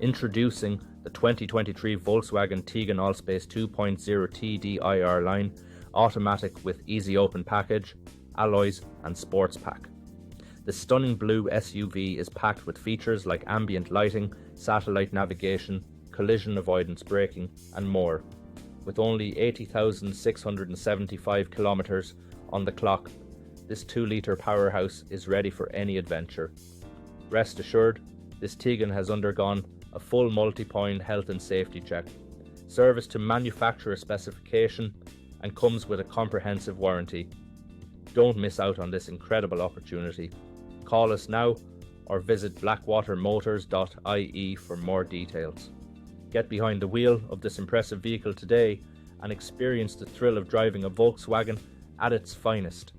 Introducing the 2023 Volkswagen Tiguan Allspace 2.0TDI line, automatic with easy open package, alloys and sports pack. The stunning blue SUV is packed with features like ambient lighting, satellite navigation, collision avoidance braking and more. With only 80,675 kilometers on the clock, this 2-litre powerhouse is ready for any adventure. Rest assured, this Tiguan has undergone a full multi-point health and safety check, serviced to manufacturer specification and comes with a comprehensive warranty. Don't miss out on this incredible opportunity. Call us now or visit blackwatermotors.ie for more details. Get behind the wheel of this impressive vehicle today and experience the thrill of driving a Volkswagen at its finest.